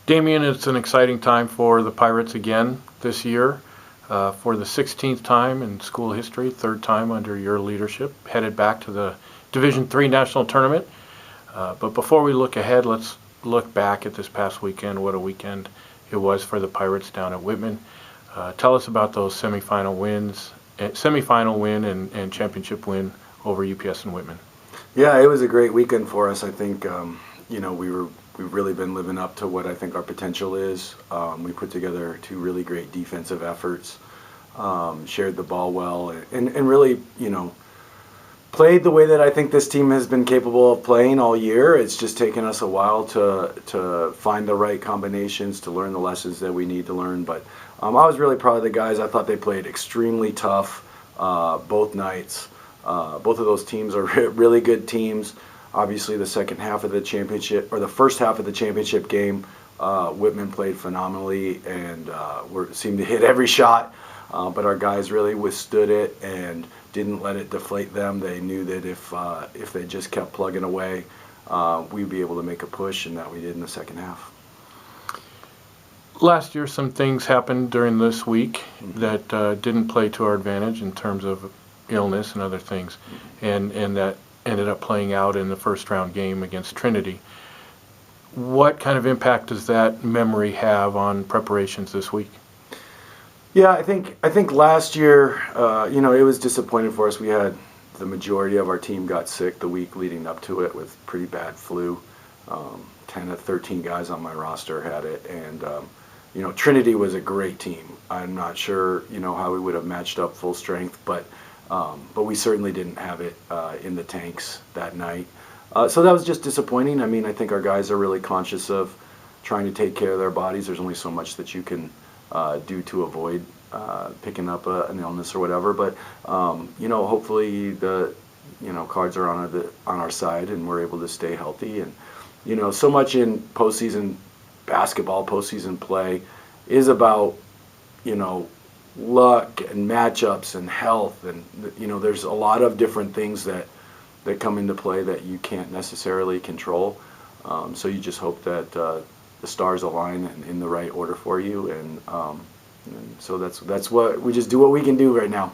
Damion, it's an exciting time for the Pirates again this year. For the 16th time in school history, third time under your leadership, headed back to the Division III National Tournament. But before we look ahead, let's look back at this past weekend. What a weekend it was for the Pirates down at Whitman. Tell us about those semifinal win and championship win over UPS and Whitman. Yeah, it was a great weekend for us. I think we've really been living up to what I think our potential is. We put together two really great defensive efforts, shared the ball well, and really, played the way that I think this team has been capable of playing all year. It's just taken us a while to find the right combinations, to learn the lessons that we need to learn. But I was really proud of the guys. I thought they played extremely tough both nights. Both of those teams are really good teams. Obviously, the second half of the championship, or the first half of the championship game, Whitman played phenomenally and seemed to hit every shot. But our guys really withstood it and didn't let it deflate them. They knew that if they just kept plugging away, we'd be able to make a push, and that we did in the second half. Last year, some things happened during this week that didn't play to our advantage in terms of illness and other things, and that ended up playing out in the first round game against Trinity. What kind of impact does that memory have on preparations this week? Yeah, I think last year, it was disappointing for us. We had the majority of our team got sick the week leading up to it with pretty bad flu. 10 of 13 guys on my roster had it, and Trinity was a great team. I'm not sure how we would have matched up full strength, but we certainly didn't have it in the tanks that night. So that was just disappointing. I mean, I think our guys are really conscious of trying to take care of their bodies. There's only so much that you can do to avoid picking up an illness or whatever. But hopefully the cards are on our side and we're able to stay healthy. And so much in postseason basketball, postseason play is about luck and matchups and health, and there's a lot of different things that come into play that you can't necessarily control. So you just hope that the stars align in the right order for you, and so that's what we just do what we can do right now.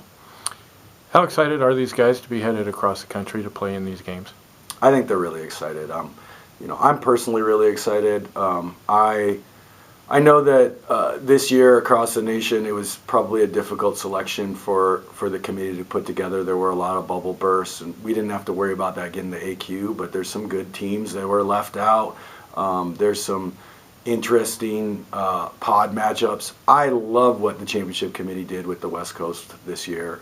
How excited are these guys to be headed across the country to play in these games? I think they're really excited. I'm personally really excited. I know that this year across the nation, it was probably a difficult selection for the committee to put together. There were a lot of bubble bursts, and we didn't have to worry about that getting the AQ, but there's some good teams that were left out. There's some interesting pod matchups. I love what the championship committee did with the West Coast this year.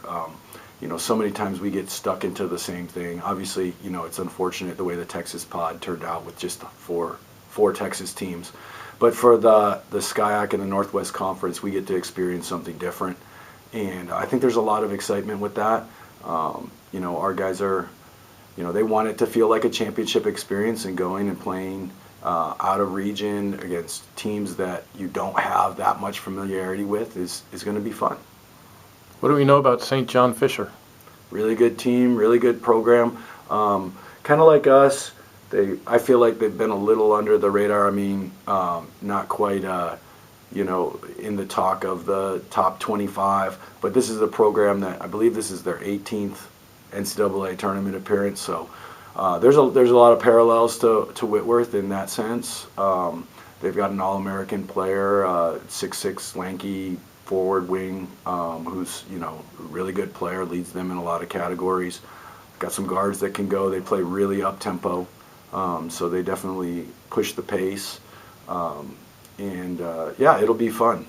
So many times we get stuck into the same thing. Obviously, it's unfortunate the way the Texas pod turned out with just four Texas teams. But for the SCIAC and the Northwest Conference, we get to experience something different. And I think there's a lot of excitement with that. Our guys are, they want it to feel like a championship experience, and going and playing out of region against teams that you don't have that much familiarity with is going to be fun. What do we know about St. John Fisher? Really good team, really good program. Kind of like us. I feel like they've been a little under the radar. I mean, not quite, in the talk of the top 25. But this is a program that I believe this is their 18th NCAA tournament appearance. So there's a lot of parallels to Whitworth in that sense. They've got an All-American player, 6'6", lanky forward wing, who's a really good player, leads them in a lot of categories. Got some guards that can go. They play really up tempo. So they definitely push the pace, and it'll be fun.